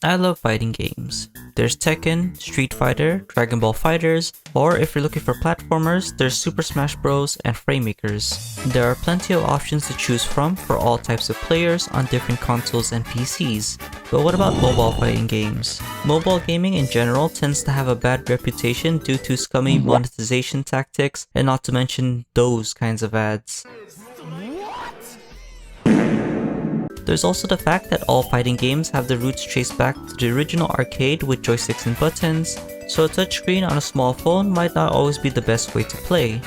I love fighting games. There's Tekken, Street Fighter, Dragon Ball Fighters, or if you're looking for platformers, there's Super Smash Bros. And Framemakers. There are plenty of options to choose from for all types of players on different consoles and PCs. But what about mobile fighting games? Mobile gaming in general tends to have a bad reputation due to scummy monetization tactics, and not to mention those kinds of ads. There's also the fact that all fighting games have their roots traced back to the original arcade with joysticks and buttons, so a touchscreen on a small phone might not always be the best way to play.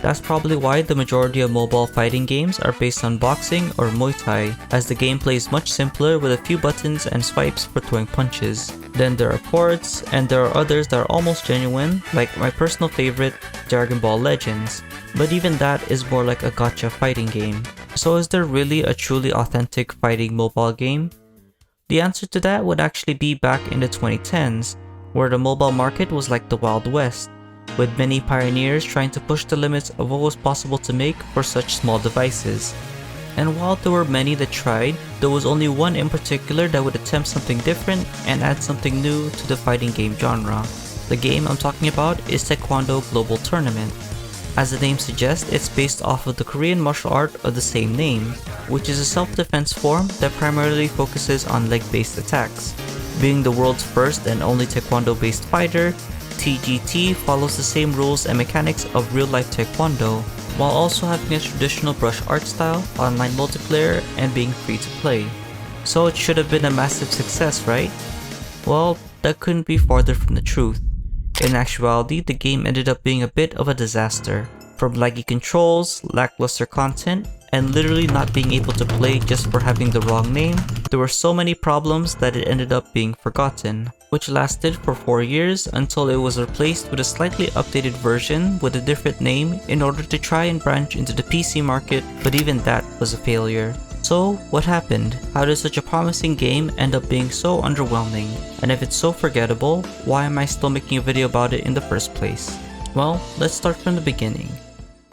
That's probably why the majority of mobile fighting games are based on boxing or Muay Thai, as the gameplay is much simpler with a few buttons and swipes for throwing punches. Then there are ports, and there are others that are almost genuine, like my personal favorite, Dragon Ball Legends, but even that is more like a gacha fighting game. So is there really a truly authentic fighting mobile game? The answer to that would actually be back in the 2010s, where the mobile market was like the Wild West, with many pioneers trying to push the limits of what was possible to make for such small devices. And while there were many that tried, there was only one in particular that would attempt something different and add something new to the fighting game genre. The game I'm talking about is Taekwondo Global Tournament. As the name suggests, it's based off of the Korean martial art of the same name, which is a self-defense form that primarily focuses on leg-based attacks. Being the world's first and only Taekwondo-based fighter, TGT follows the same rules and mechanics of real-life Taekwondo, while also having a traditional brush art style, online multiplayer, and being free to play. So it should have been a massive success, right? Well, that couldn't be farther from the truth. In actuality, the game ended up being a bit of a disaster. From laggy controls, lackluster content, and literally not being able to play just for having the wrong name, there were so many problems that it ended up being forgotten, which lasted for 4 years until it was replaced with a slightly updated version with a different name in order to try and branch into the PC market, but even that was a failure. So, what happened? How did such a promising game end up being so underwhelming? And if it's so forgettable, why am I still making a video about it in the first place? Well, let's start from the beginning.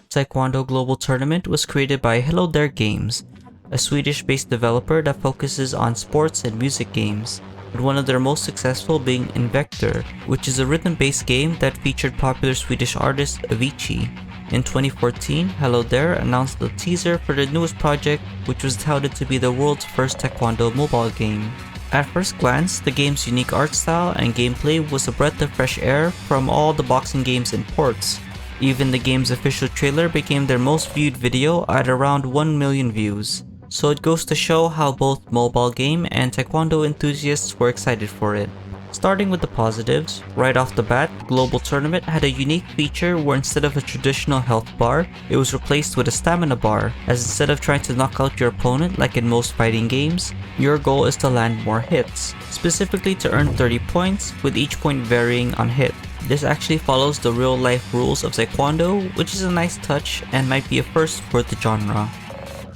Taekwondo Global Tournament was created by Hello There Games, a Swedish-based developer that focuses on sports and music games, with one of their most successful being Invector, which is a rhythm-based game that featured popular Swedish artist Avicii. In 2014, Hello There announced the teaser for the newest project, which was touted to be the world's first Taekwondo mobile game. At first glance, the game's unique art style and gameplay was a breath of fresh air from all the boxing games and ports. Even the game's official trailer became their most viewed video at around 1 million views. So it goes to show how both mobile game and Taekwondo enthusiasts were excited for it. Starting with the positives, right off the bat, Global Tournament had a unique feature where instead of a traditional health bar, it was replaced with a stamina bar, as instead of trying to knock out your opponent like in most fighting games, your goal is to land more hits, specifically to earn 30 points, with each point varying on hit. This actually follows the real-life rules of Taekwondo, which is a nice touch and might be a first for the genre.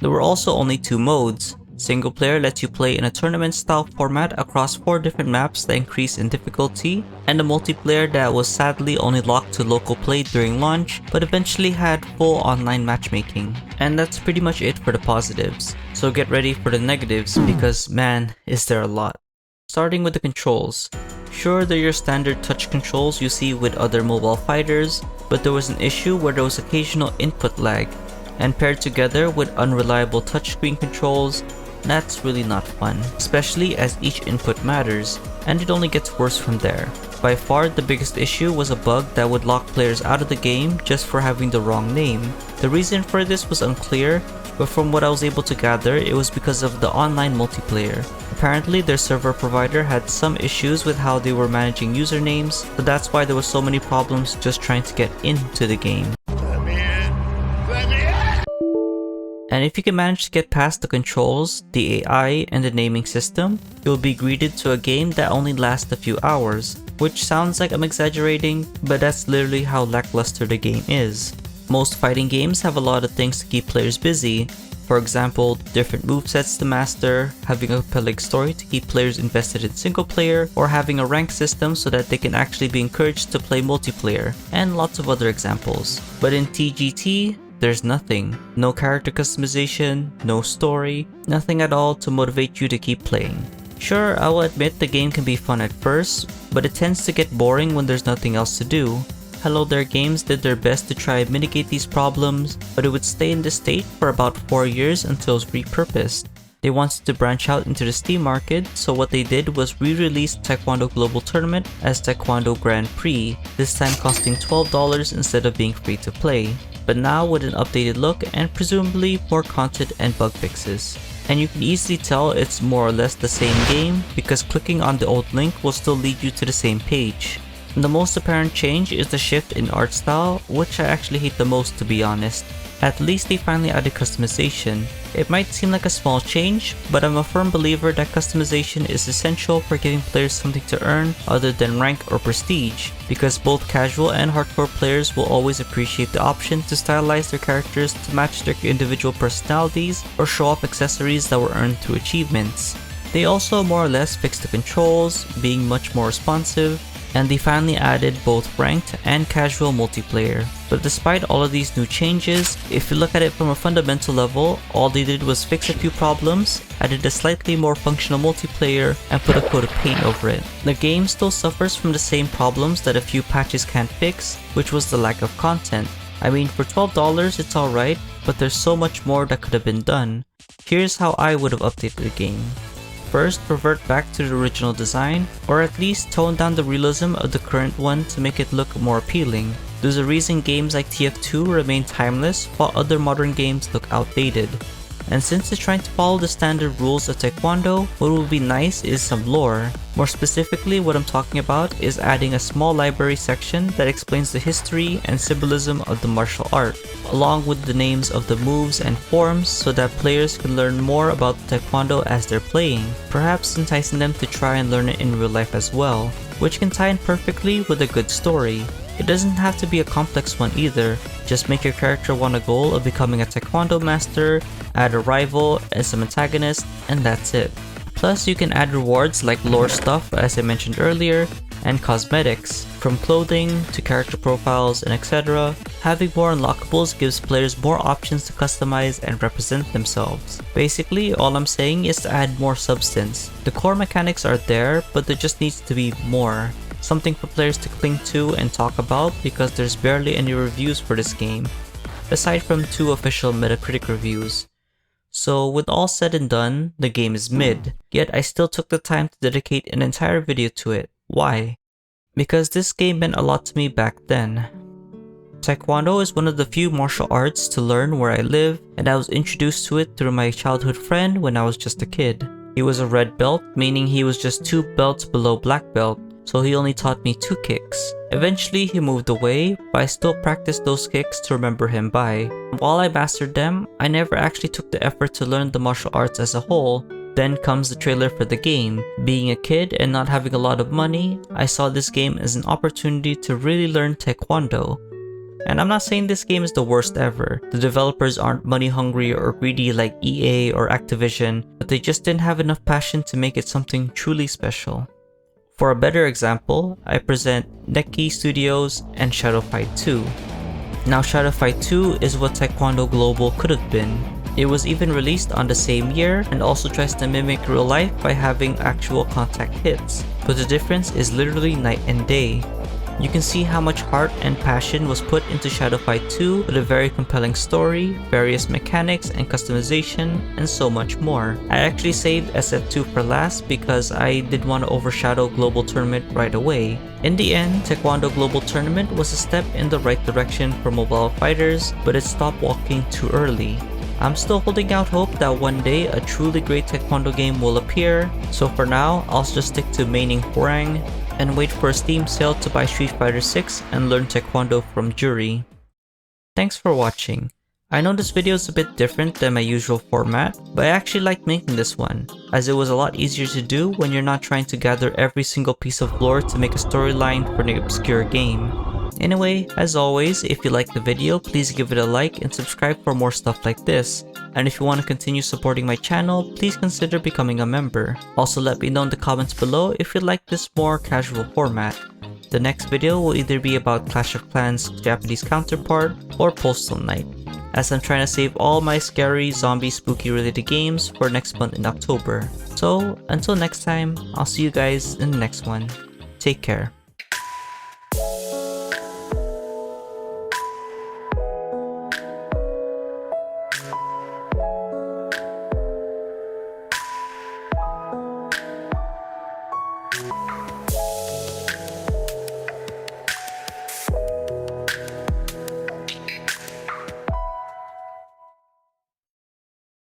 There were also only 2 modes. Single player lets you play in a tournament-style format across 4 different maps that increase in difficulty, and a multiplayer that was sadly only locked to local play during launch, but eventually had full online matchmaking. And that's pretty much it for the positives. So get ready for the negatives because man, is there a lot. Starting with the controls. Sure, they're your standard touch controls you see with other mobile fighters, but there was an issue where there was occasional input lag, and paired together with unreliable touchscreen controls, that's really not fun, especially as each input matters, and it only gets worse from there. By far, the biggest issue was a bug that would lock players out of the game just for having the wrong name. The reason for this was unclear, but from what I was able to gather, it was because of the online multiplayer. Apparently, their server provider had some issues with how they were managing usernames, so that's why there were so many problems just trying to get into the game. And if you can manage to get past the controls, the AI, and the naming system, you'll be greeted to a game that only lasts a few hours, which sounds like I'm exaggerating, but that's literally how lackluster the game is. Most fighting games have a lot of things to keep players busy. For example, different movesets to master, having a compelling story to keep players invested in single player, or having a rank system so that they can actually be encouraged to play multiplayer, and lots of other examples. But in TGT, there's nothing. No character customization, no story, nothing at all to motivate you to keep playing. Sure, I will admit the game can be fun at first, but it tends to get boring when there's nothing else to do. Hello There Games did their best to try and mitigate these problems, but it would stay in this state for about 4 years until it was repurposed. They wanted to branch out into the Steam market, so what they did was re-release Taekwondo Global Tournament as Taekwondo GrandPrix, this time costing $12 instead of being free to play, but now with an updated look and presumably more content and bug fixes. And you can easily tell it's more or less the same game because clicking on the old link will still lead you to the same page. And the most apparent change is the shift in art style, which I actually hate the most, to be honest. At least they finally added customization. It might seem like a small change, but I'm a firm believer that customization is essential for giving players something to earn other than rank or prestige, because both casual and hardcore players will always appreciate the option to stylize their characters to match their individual personalities or show off accessories that were earned through achievements. They also more or less fixed the controls, being much more responsive, and they finally added both ranked and casual multiplayer. But despite all of these new changes, if you look at it from a fundamental level, all they did was fix a few problems, added a slightly more functional multiplayer, and put a coat of paint over it. The game still suffers from the same problems that a few patches can't fix, which was the lack of content. I mean, for $12 it's alright, but there's so much more that could have been done. Here's how I would have updated the game. First, revert back to the original design, or at least tone down the realism of the current one to make it look more appealing. There's a reason games like TF2 remain timeless while other modern games look outdated. And since it's trying to follow the standard rules of Taekwondo, what would be nice is some lore. More specifically, what I'm talking about is adding a small library section that explains the history and symbolism of the martial art, along with the names of the moves and forms so that players can learn more about Taekwondo as they're playing, perhaps enticing them to try and learn it in real life as well, which can tie in perfectly with a good story. It doesn't have to be a complex one either, just make your character want a goal of becoming a Taekwondo master, add a rival and some antagonists, and that's it. Plus you can add rewards like lore stuff as I mentioned earlier, and cosmetics, from clothing to character profiles and etc. Having more unlockables gives players more options to customize and represent themselves. Basically, all I'm saying is to add more substance. The core mechanics are there, but there just needs to be more. Something for players to cling to and talk about because there's barely any reviews for this game, aside from 2 official Metacritic reviews. So with all said and done, the game is mid, yet I still took the time to dedicate an entire video to it. Why? Because this game meant a lot to me back then. Taekwondo is one of the few martial arts to learn where I live, and I was introduced to it through my childhood friend when I was just a kid. He was a red belt, meaning he was just 2 belts below black belt, so he only taught me 2 kicks. Eventually he moved away, but I still practiced those kicks to remember him by. While I mastered them, I never actually took the effort to learn the martial arts as a whole. Then comes the trailer for the game. Being a kid and not having a lot of money, I saw this game as an opportunity to really learn Taekwondo. And I'm not saying this game is the worst ever. The developers aren't money hungry or greedy like EA or Activision, but they just didn't have enough passion to make it something truly special. For a better example, I present Neki Studios and Shadow Fight 2. Now Shadow Fight 2 is what Taekwondo Global could have been. It was even released on the same year and also tries to mimic real life by having actual contact hits, but the difference is literally night and day. You can see how much heart and passion was put into Shadow Fight 2 with a very compelling story, various mechanics and customization, and so much more. I actually saved SF2 for last because I didn't want to overshadow Global Tournament right away. In the end, Taekwondo Global Tournament was a step in the right direction for mobile fighters, but it stopped walking too early. I'm still holding out hope that one day a truly great Taekwondo game will appear, so for now, I'll just stick to maining Hwarang and wait for a Steam sale to buy Street Fighter 6 and learn Taekwondo from Jury. Thanks for watching. I know this video is a bit different than my usual format, but I actually liked making this one, as it was a lot easier to do when you're not trying to gather every single piece of lore to make a storyline for an obscure game. Anyway, as always, if you liked the video, please give it a like and subscribe for more stuff like this. And if you want to continue supporting my channel, please consider becoming a member. Also let me know in the comments below if you like this more casual format. The next video will either be about Clash of Clans' Japanese counterpart or Postal Night. as I'm trying to save all my scary zombie spooky related games for next month in October. So until next time, I'll see you guys in the next one. Take care.